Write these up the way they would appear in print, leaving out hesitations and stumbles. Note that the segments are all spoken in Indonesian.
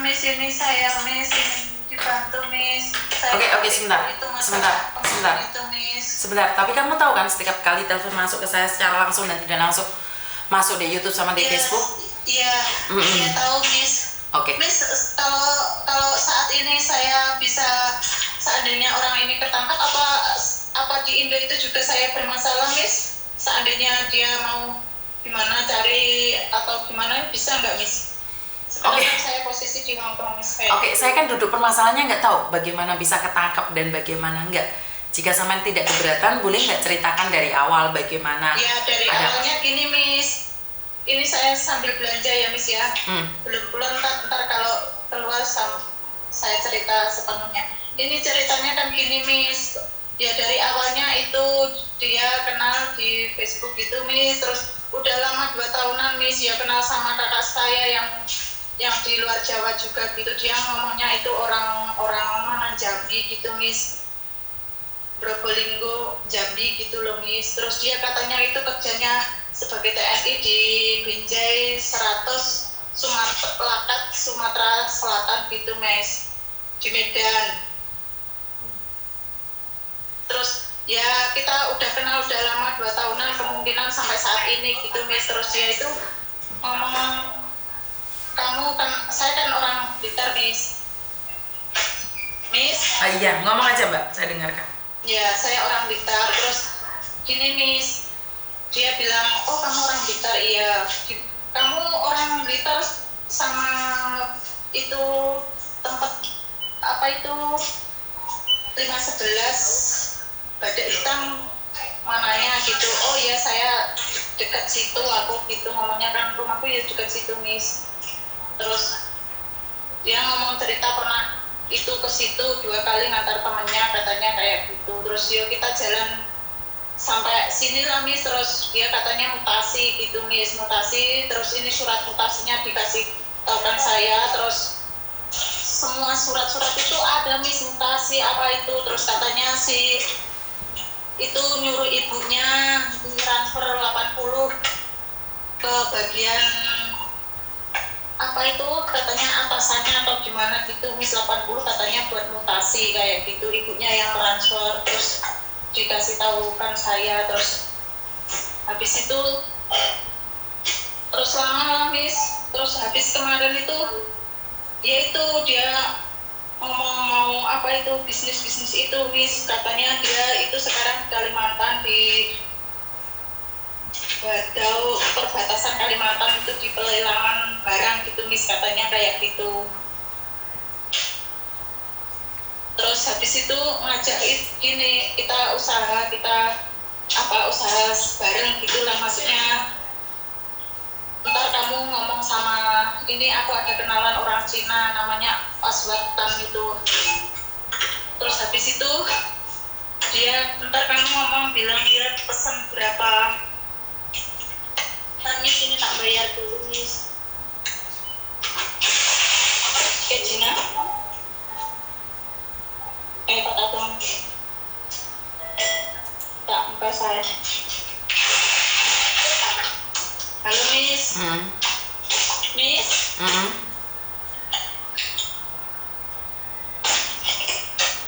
Miss, ini saya Miss, ini dibantu Miss. Oke, sebentar. Itu Miss. Sebentar, tapi kamu tahu kan setiap kali telepon masuk ke saya secara langsung dan tidak langsung masuk di YouTube sama di Facebook? Iya, saya tahu Miss. Oke. Miss, kalau saat ini saya bisa, seandainya orang ini ketangkap, apa di Indo itu juga saya bermasalah Miss? Seandainya dia mau gimana cari atau gimana, bisa nggak Miss? Sekarang saya posisi di Hong Kong Miss. Oke, saya kan duduk permasalahannya nggak tahu bagaimana bisa ketangkap dan bagaimana enggak. Jika sampean tidak keberatan, boleh nggak ceritakan dari awal bagaimana? Ya, dari awalnya gini Miss. Ini saya sambil belanja ya Miss ya. Belum pulang, ntar kalau keluar saya cerita sepenuhnya. Ini ceritanya kan gini Miss. Ya dari awalnya itu dia kenal di Facebook gitu Miss. Terus udah lama 2 tahunan Miss. Ya kenal sama kakak saya yang di luar Jawa juga gitu. Dia ngomongnya itu orang mana Jambi gitu Miss. Probolinggo, Jambi gitu loh Miss. Terus dia katanya itu kerjanya sebagai TNI di Binjai 100 Sumatera Selatan gitu Miss, di Medan. Terus ya kita udah kenal udah lama 2 tahunan, kemungkinan sampai saat ini gitu Miss. Terus dia itu ngomong, saya kan orang Blitar Miss. Iya, ngomong aja Mbak, saya dengarkan. Ya, saya orang Blitar. Terus gini Miss, dia bilang, oh kamu orang Blitar, iya. Kamu orang Blitar sama itu tempat apa itu 511 Badak Hitam mananya gitu. Oh ya saya dekat situ, aku gitu ngomongnya kan, rumahku ya dekat situ Miss. Terus dia ngomong cerita pernah itu ke situ 2 kali ngantar temennya katanya kayak gitu. Terus yuk kita jalan sampai sini lah Miss. Terus dia katanya mutasi gitu Miss, mutasi. Terus ini surat mutasinya dikasih tahukan saya. Terus semua surat-surat itu ada Miss, mutasi apa itu. Terus katanya si itu nyuruh ibunya transfer 80 ke bagian apa itu katanya atasannya atau gimana gitu Miss, 80 katanya buat mutasi kayak gitu, ibunya yang transfer. Terus dikasih tahu kan saya. Terus habis itu terus lama lah Miss. Terus habis kemarin itu ya itu dia ngomong mau apa itu bisnis itu Miss, katanya dia itu sekarang di Kalimantan, di Badau, perbatasan Kalimantan itu, di pelelangan barang gitu Miss, katanya kayak gitu. Terus habis itu ngajak gini, kita usaha bareng gitulah, maksudnya ntar kamu ngomong sama ini, aku ada kenalan orang Cina namanya Aswatan itu. Terus habis itu dia ntar kamu ngomong bilang dia pesan berapa Miss, ini tak bayar dulu Miss. Ke Cina Pak Tatung tak muka saya. Halo Miss. Miss.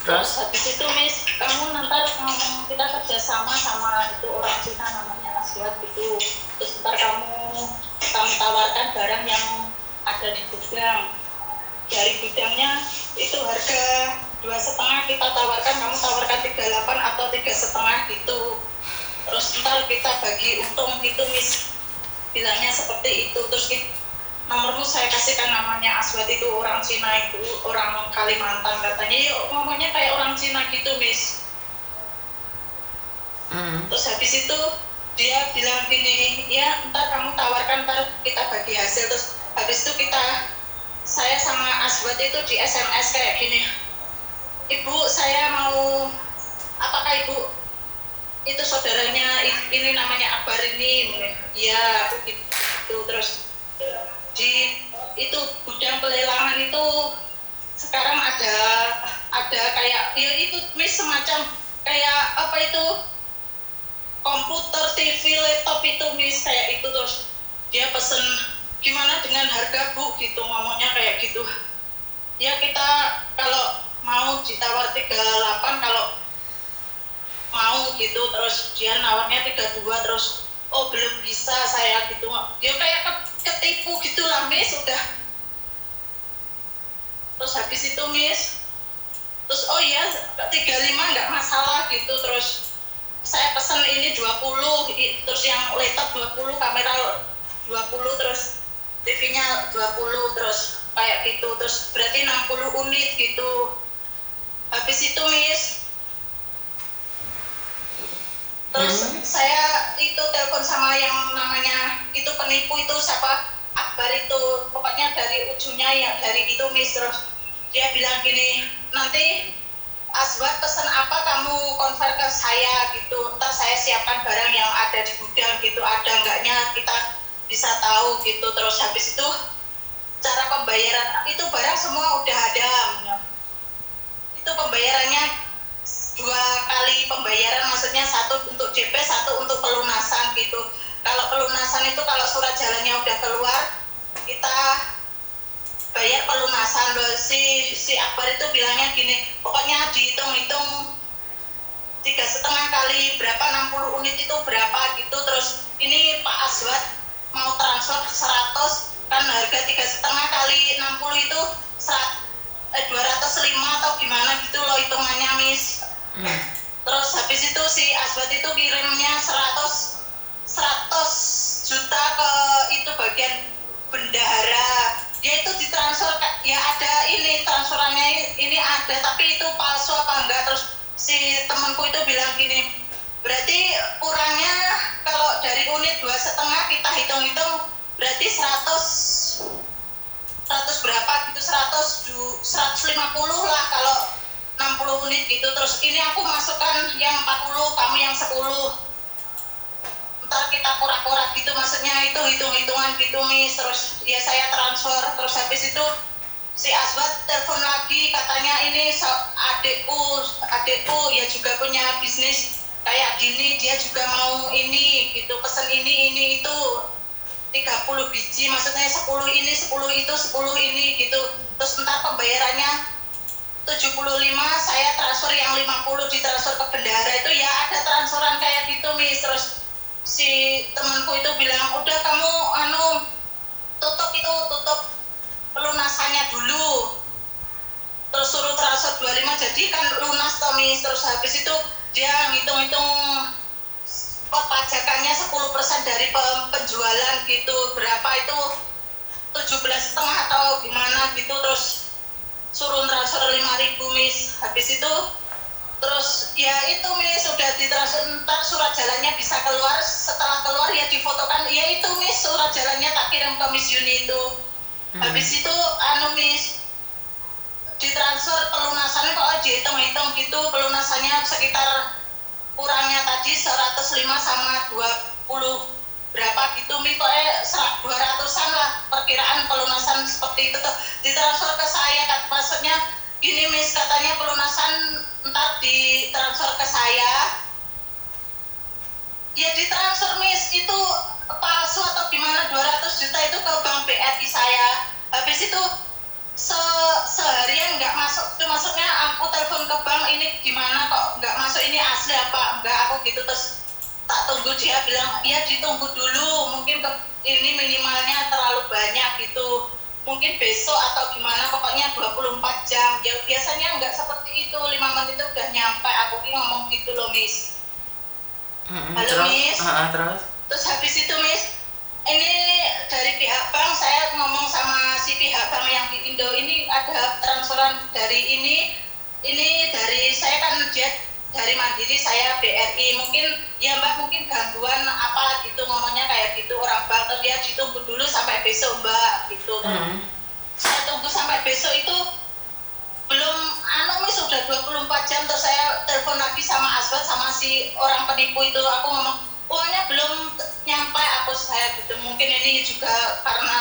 Terus habis itu Miss, kamu nanti ngomong kita kerjasama sama itu orang Cina namanya Aswad gitu. Terus ntar kamu tawarkan barang yang ada di gudang. Dari gudangnya itu harga 2,5 kita tawarkan, kamu tawarkan 38 atau 3,5 gitu. Terus ntar kita bagi untung gitu Miss, bilangnya seperti itu. Terus nomormu saya kasihkan, namanya Aswad itu orang Cina itu, orang Kalimantan katanya. Yuk ngomongnya kayak orang Cina gitu Miss. Terus habis itu dia bilang gini, ya ntar kamu tawarkan, ntar kita bagi hasil. Terus habis itu saya sama Aswad itu di SMS kayak gini, Ibu saya mau, apakah Ibu itu saudaranya ini namanya Akbar ini? Iya aku gitu. Terus di itu gudang pelelangan itu sekarang ada kayak ya itu Miss, semacam kayak apa itu komputer, TV, laptop itu Miss, kayak itu. Terus dia pesen gimana dengan harga Bu gitu, ngomongnya kayak gitu. Ya kita kalau mau ditawar 38, kalau mau gitu, terus dia nawarnya 32, terus oh belum bisa saya gitu, dia kayak ketipu gitu lah Miss, udah. Terus habis itu Miss, terus oh iya 35 nggak masalah gitu, terus saya pesen ini 20, terus yang laptop 20, kamera 20, terus TV-nya 20, terus kayak gitu, terus berarti 60 unit gitu. Habis itu Miss, terus saya itu telepon sama yang namanya itu penipu itu siapa, Akbar itu, pokoknya dari ujungnya ya dari itu Miss. Terus dia bilang gini, nanti Aswad pesen apa kamu konver ke saya gitu, ntar saya siapkan barang yang ada di gudang gitu, ada enggaknya kita bisa tahu gitu. Terus habis itu cara pembayaran itu barang semua udah ada, itu pembayarannya 2 kali pembayaran, maksudnya satu untuk DP, satu untuk pelunasan gitu. Kalau pelunasan itu kalau surat jalannya udah keluar, kita bayar pelunasan. Si Akbar itu bilangnya gini, pokoknya dihitung-hitung 3,5 kali berapa, 60 unit itu berapa gitu. Terus ini Pak Aswad mau transfer 100, kan harga 3,5 kali 60 itu 205 atau gimana gitu loh hitungannya Miss. Terus habis itu si Aswad itu kirimnya 100 juta ke itu bagian bendahara, dia itu ditransfer, ya ada ini transferannya ini ada, tapi itu palsu apa enggak. Terus si temanku itu bilang gini, berarti kurangnya kalau dari unit 2,5 kita hitung-hitung berarti 100 berapa gitu, 150 lah kalau 60 unit gitu. Terus ini aku masukkan yang 40, kamu yang 10, ntar kita pura-pura gitu, maksudnya itu hitung-hitungan gitu Miss. Terus ya saya transfer. Terus habis itu si Aswad telepon lagi, katanya ini adekku ya juga punya bisnis kayak gini, dia juga mau ini gitu, pesen ini itu 30 biji, maksudnya 10 ini 10 itu 10 ini gitu. Terus ntar pembayarannya 75, saya transfer yang 50 ditransfer ke bendahara itu, ya ada transferan kayak gitu Miss. Terus si temanku itu bilang, udah kamu tutup pelunasannya dulu, terus suruh transfer 25, jadi kan lunas toh Miss. Terus habis itu dia ngitung-ngitung perpajakannya 10% dari penjualan gitu, berapa itu 17,5 atau gimana gitu. Terus suruh transfer 5.000 Miss. Habis itu terus ya itu Miss sudah ditransfer, ntar surat jalannya bisa keluar, setelah keluar ya difotokan, ya itu Miss surat jalannya tak kirim ke Miss Yuni itu. Habis itu Miss ditransfer pelunasannya kok dihitung-hitung gitu, pelunasannya sekitar kurangnya tadi 105 sama 20 berapa gitu Miss, pokoknya 200-an lah perkiraan pelunasan seperti itu tuh ditransfer ke saya. Maksudnya gini Miss, katanya pelunasan ntar ditransfer ke saya, ya ditransfer Miss, itu palsu atau gimana, 200 juta itu ke bank BRI saya. Habis itu seharian nggak masuk, itu maksudnya aku telepon ke bank, ini gimana kok nggak masuk, ini asli apa enggak aku gitu. Terus tak tunggu, dia bilang ya ditunggu dulu, mungkin ini minimalnya terlalu banyak gitu, mungkin besok atau gimana, pokoknya 24 jam. Ya biasanya nggak seperti itu, 5 menit itu udah nyampe. Aku ngomong gitu loh Miss. Halo Miss. Terus habis itu Miss, ini dari pihak bank, saya ngomong sama si pihak bank yang di Indo ini, ada transferan dari ini dari saya kan jet dari Mandiri, saya BRI, mungkin ya Mbak mungkin gangguan apa gitu, ngomongnya kayak gitu orang bank. Terus dia ditunggu dulu sampai besok Mbak gitu. Saya tunggu sampai besok itu belum Miss, sudah 24 jam. Terus saya telepon lagi sama Asbat sama si orang penipu itu, aku ngomong uangnya belum nyampe saya gitu, mungkin ini juga karena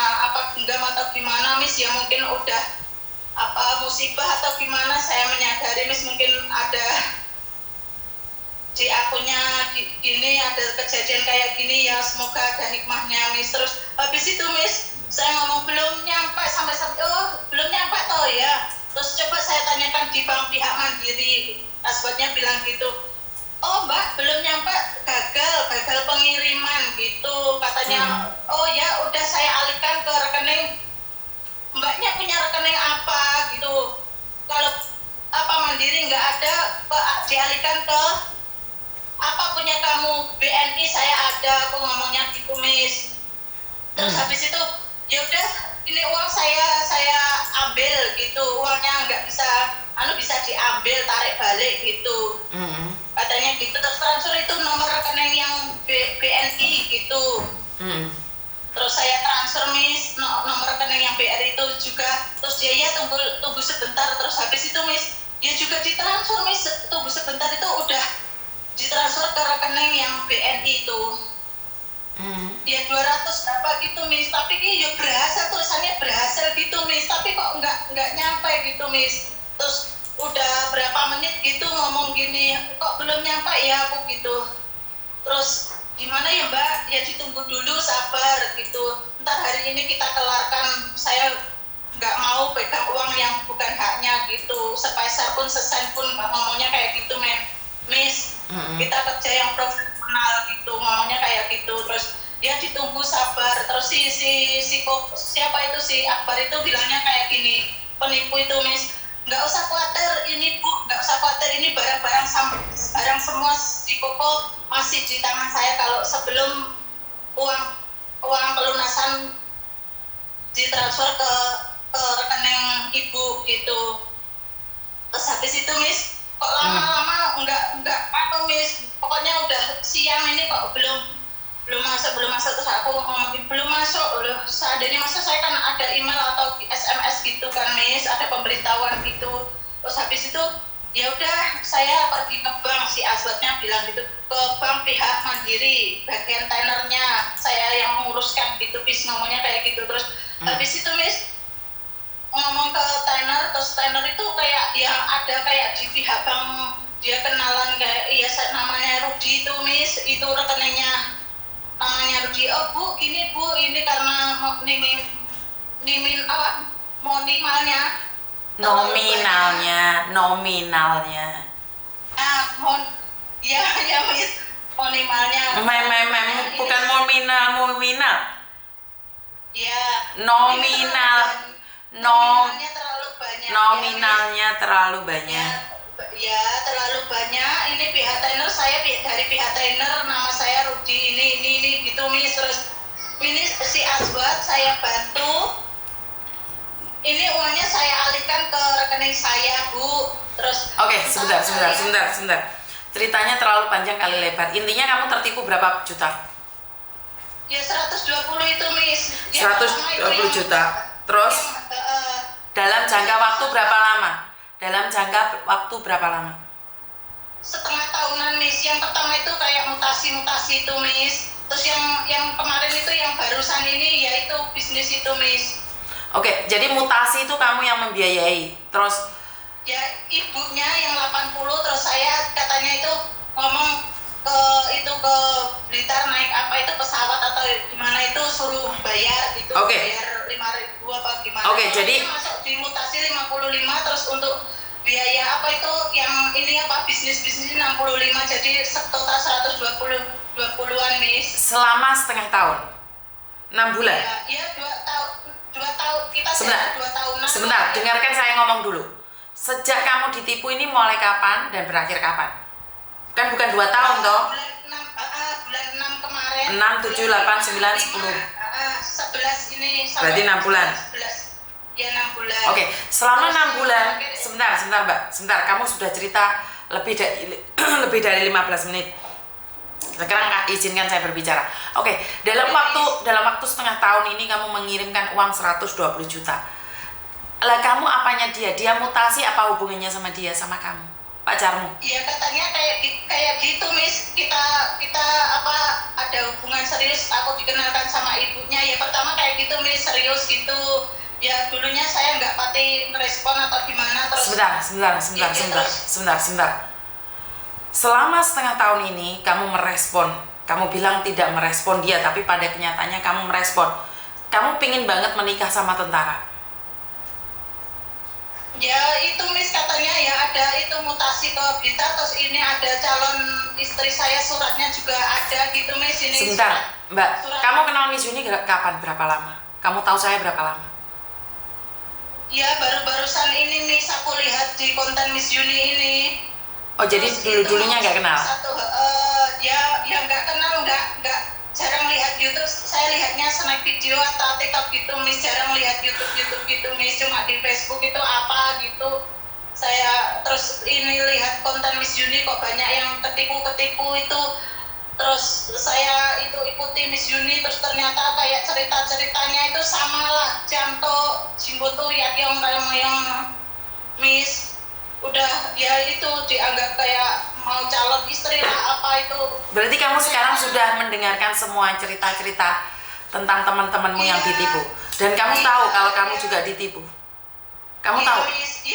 genggam atau gimana Miss, ya mungkin udah musibah atau gimana, saya menyadari Miss mungkin ada di akunnya gini, ada kejadian kayak gini, ya semoga ada hikmahnya Miss. Terus habis itu Miss saya ngomong belum nyampe, sampai oh belum nyampe toh ya, bank pihak Mandiri. Asbatnya bilang gitu, oh mbak belum nyampe, gagal pengiriman gitu katanya. Oh ya udah saya alihkan ke rekening, mbaknya punya rekening apa gitu, kalau apa Mandiri nggak ada, dialihkan ke apa punya kamu, BNI saya ada, aku ngomongnya gitu Miss. Terus habis itu ya udah ini uang saya ambil gitu, uangnya nggak bisa bisa diambil, tarik balik gitu. Katanya gitu. Terus transfer itu nomor rekening yang BNI gitu. Terus saya transfer Miss nomor rekening yang BRI itu juga. Terus dia ya tunggu sebentar. Terus habis itu Miss dia juga ditransfer Miss, tunggu sebentar itu udah ditransfer ke rekening yang BNI itu. Ya 200 berapa gitu Miss, tapi ini ya berhasil, tulisannya berhasil gitu Miss, tapi kok nggak nyampe gitu Miss. Terus udah berapa menit gitu ngomong gini, kok belum nyampe ya aku gitu. Terus gimana ya mbak, ya ditunggu dulu, sabar gitu, ntar hari ini kita kelarkan, saya nggak mau pegang uang yang bukan haknya gitu, sepeser pun sesen pun, ngomongnya kayak gitu Miss. Kita kerja yang profesional gitu, ngomongnya kayak gitu. Terus dia ditunggu, sabar. Terus siapa itu si Akbar itu bilangnya kayak gini, penipu itu Miss, nggak usah khawatir ini bu, nggak usah khawatir, ini barang semua si Koko masih di tangan saya, kalau sebelum uang pelunasan ditransfer ke rekening ibu gitu. Terus habis itu Miss, kok lama-lama enggak Miss, pokoknya udah siang ini kok belum masuk. Terus aku ngomongin belum masuk loh, saat ini masa saya kan ada email atau SMS gitu kan Miss, ada pemberitahuan gitu. Terus habis itu ya udah saya pergi ke bank, si Azwatnya bilang gitu, ke bank pihak Mandiri, bagian tenernya saya yang menguruskan gitu Miss, ngomongnya kayak gitu. Terus habis itu Miss ngomong ke tener, terus tener itu kayak yang ada kayak di pihak bank, dia kenalan kayak namanya Rudi itu Miss, itu rekeningnya namanya Rudi. Oh bu, gini bu, ini karena nominalnya ya Miss, nominalnya bukan nominal ya, nominalnya terlalu banyak. Ya terlalu banyak. Ini pihak trainer, saya dari pihak trainer, nama saya Rudi ini gitu Miss. Terus ini si Azwat saya bantu, ini uangnya saya alihkan ke rekening saya bu. Terus oke, sebentar. Ceritanya terlalu panjang kali lebar. Intinya kamu tertipu berapa juta? Ya 120 itu Miss. 120 juta. Terus dalam jangka waktu berapa lama? Setengah tahunan Miss. Yang pertama itu kayak mutasi itu Miss. Terus yang kemarin itu yang barusan ini yaitu bisnis itu Miss. Oke, jadi mutasi itu kamu yang membiayai. Terus ya ibunya yang 80, terus saya katanya itu ngomong ke Blitar naik apa itu pesawat atau gimana itu, suruh bayar gitu. Bayar 5.000 apa gimana. Jadi masuk di mutasi 55, terus untuk biaya apa itu yang ini apa bisnis 65, jadi total 120-an Miss. Selama setengah tahun, 6 bulan. Iya 2 tahun kita sebentar, 2 tahunan. Sebentar, dengarkan saya ngomong dulu. Sejak kamu ditipu ini mulai kapan dan berakhir kapan? Kan bukan 2 tahun toh? Bulan 6 kemarin. 6, 7, 8, 9, 10. 11 ini. Berarti 6 bulan. 11. Ya 6 bulan. Oke, selama 6 bulan. Sebentar Mbak. Sebentar, kamu sudah cerita lebih dari 15 menit. Sekarang izinkan saya berbicara. Oke, dalam waktu setengah tahun ini kamu mengirimkan uang 120 juta. Lah kamu apanya dia? Dia mutasi, apa hubungannya sama dia sama kamu? Pacarmu? Iya katanya kayak gitu Miss, kita apa ada hubungan serius, aku dikenalkan sama ibunya. Ya pertama kayak gitu Miss, serius gitu. Ya dulunya saya nggak pati merespon atau gimana. Terus sebentar. Selama setengah tahun ini kamu merespon, kamu bilang tidak merespon dia, tapi pada kenyataannya kamu merespon. Kamu pingin banget menikah sama tentara. Ya itu Miss katanya ya ada itu mutasi ke Blitar, terus ini ada calon istri saya suratnya juga ada gitu Miss ini. Sebentar, Mbak. Kamu kenal Miss Yuni kapan? Berapa lama? Kamu tahu saya berapa lama? Ya baru-barusan ini Miss aku lihat di konten Miss Yuni ini. Oh jadi dulu-dulunya nggak kenal? Ya nggak kenal, nggak jarang lihat YouTube. Saya lihatnya snack video atau TikTok gitu Miss, jarang lihat YouTube gitu Miss, cuma di Facebook itu apa gitu. Saya terus ini lihat konten Miss Yuni kok banyak yang ketipu itu, terus saya itu ikuti Miss Yuni, terus ternyata kayak cerita-ceritanya itu sama lah Janto Jimboto yang Miss, udah ya itu dianggap kayak mau calon istri lah apa itu. Berarti kamu sekarang sudah mendengarkan semua cerita-cerita tentang teman-temanmu yang ditipu, dan kamu tahu kalau kamu juga ditipu. Kamu tahu? Miss,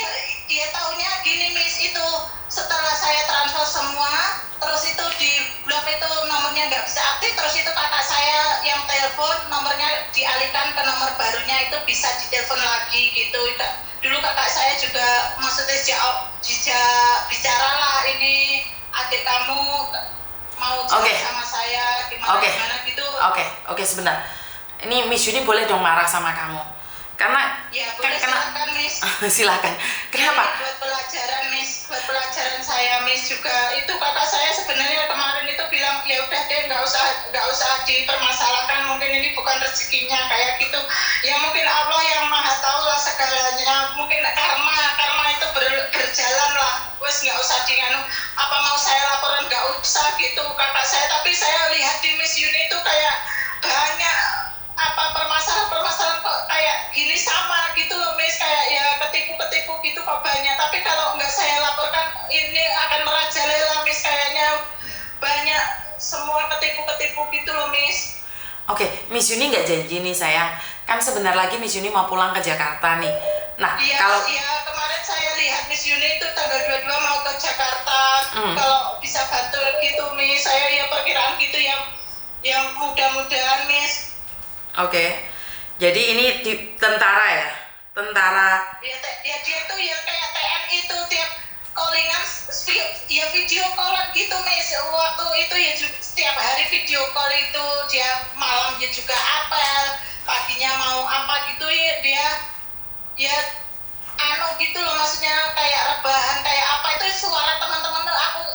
dia taunya gini Miss, itu setelah saya transfer semua, terus itu di blok itu nomornya nggak bisa aktif, terus itu kakak saya yang telepon nomornya dialihkan ke nomor barunya, itu bisa ditelepon lagi gitu. Dulu kakak saya juga maksudnya bicara lah, ini adik kamu mau jalan sama saya gimana gitu. Oke, sebentar. Ini Miss Yuni boleh dong marah sama kamu, karena ya boleh silakan Miss. Silakan. Kenapa? Buat pelajaran Miss, buat pelajaran saya Miss juga. Itu kakak saya sebenarnya kemarin itu bilang ya udah deh nggak usah dipermasalahkan, mungkin ini bukan rezekinya kayak gitu. Ya mungkin Allah yang maha tahu lah segalanya. Mungkin karma itu berjalan lah. Wes nggak usah apa mau saya laporan nggak usah gitu kakak saya. Tapi saya lihat di Miss Yuni itu kayak banyak permasalahan kok kayak gini sama gitu loh Miss, kayak ya ketipu gitu kok banyak. Tapi kalau nggak saya laporkan ini akan merajalela Miss, kayaknya banyak semua ketipu gitu loh Miss. Oke, Miss Yuni nggak janji nih sayang, kan sebentar lagi Miss Yuni mau pulang ke Jakarta nih. Nah kalau kemarin saya lihat Miss Yuni itu tanggal 22 mau ke Jakarta. Kalau bisa bantu gitu Miss, saya ya perkiraan gitu yang mudah-mudahan Miss. Oke. Jadi ini tentara ya? Tentara. Ya dia tuh ya kayak TNI itu tiap callingan ya video callan gitu Miss. Waktu itu ya setiap hari video call itu, dia malamnya juga apel, paginya mau apa gitu ya, dia ya gitu loh, maksudnya kayak rebahan kayak apa itu suara teman-teman aku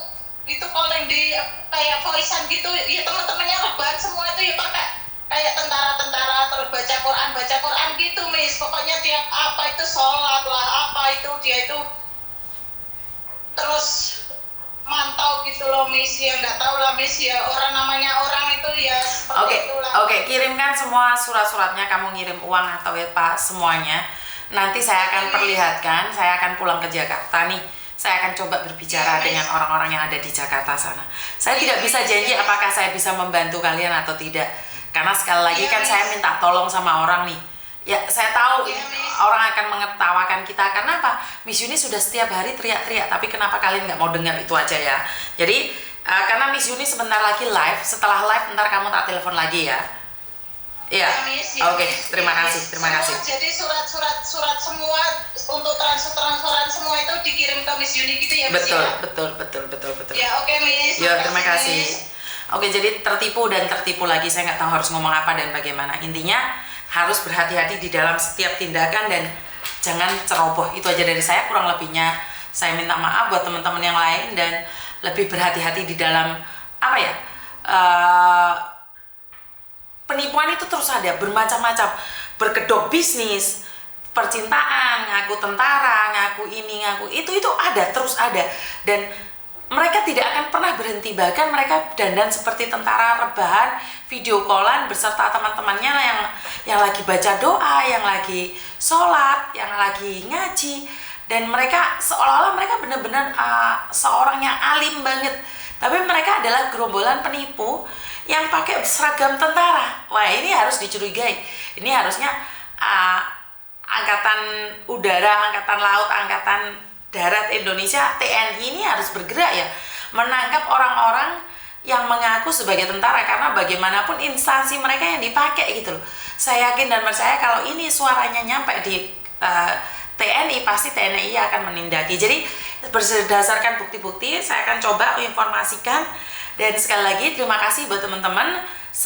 itu calling di kayak voice-an gitu ya, teman-temannya rebahan semua itu ya pakai kayak tentara terus baca Quran gitu Miss. Pokoknya tiap apa itu sholat lah apa itu dia itu terus mantau gitu loh Miss. Ya nggak tahu lah Miss, ya orang namanya orang itu ya seperti itulah. Oke, kirimkan semua surat-suratnya, kamu ngirim uang atau apa semuanya. Nanti saya akan perlihatkan, saya akan pulang ke Jakarta nih. Saya akan coba berbicara dengan orang-orang yang ada di Jakarta sana. Saya tidak bisa janji apakah saya bisa membantu kalian atau tidak. Karena sekali lagi kan saya minta tolong sama orang nih. Ya saya tahu orang akan mengetawakan kita. Karena apa? Miss Yuni sudah setiap hari teriak-teriak. Tapi kenapa kalian nggak mau dengar itu aja ya. Jadi karena Miss Yuni sebentar lagi live. Setelah live ntar kamu tak telepon lagi ya. Iya. Oke, terima kasih. Jadi surat semua untuk transferan semua itu dikirim ke Miss Yuni gitu ya Miss? Betul. Ya oke Miss. Ya terima kasih. Oke, jadi tertipu lagi, saya nggak tahu harus ngomong apa dan bagaimana. Intinya harus berhati-hati di dalam setiap tindakan dan jangan ceroboh. Itu aja dari saya, kurang lebihnya saya minta maaf buat teman-teman yang lain dan lebih berhati-hati di dalam apa ya, penipuan itu terus ada bermacam-macam, berkedok bisnis, percintaan, ngaku tentara, ngaku ini, ngaku itu ada, terus ada. Dan mereka tidak akan pernah berhenti, bahkan mereka dandan seperti tentara, rebahan, video callan beserta teman-temannya yang lagi baca doa, yang lagi sholat, yang lagi ngaji, dan mereka seolah-olah mereka benar-benar seorang yang alim banget, tapi mereka adalah gerombolan penipu yang pakai seragam tentara. Wah, ini harus dicurigai. Ini harusnya angkatan udara, angkatan laut, angkatan darat Indonesia, TNI ini harus bergerak ya, menangkap orang-orang yang mengaku sebagai tentara, karena bagaimanapun instansi mereka yang dipakai gitu loh. Saya yakin dan percaya kalau ini suaranya nyampe di TNI TNI, pasti TNI akan menindaki. Jadi berdasarkan bukti-bukti saya akan coba informasikan. Dan sekali lagi terima kasih buat teman-teman.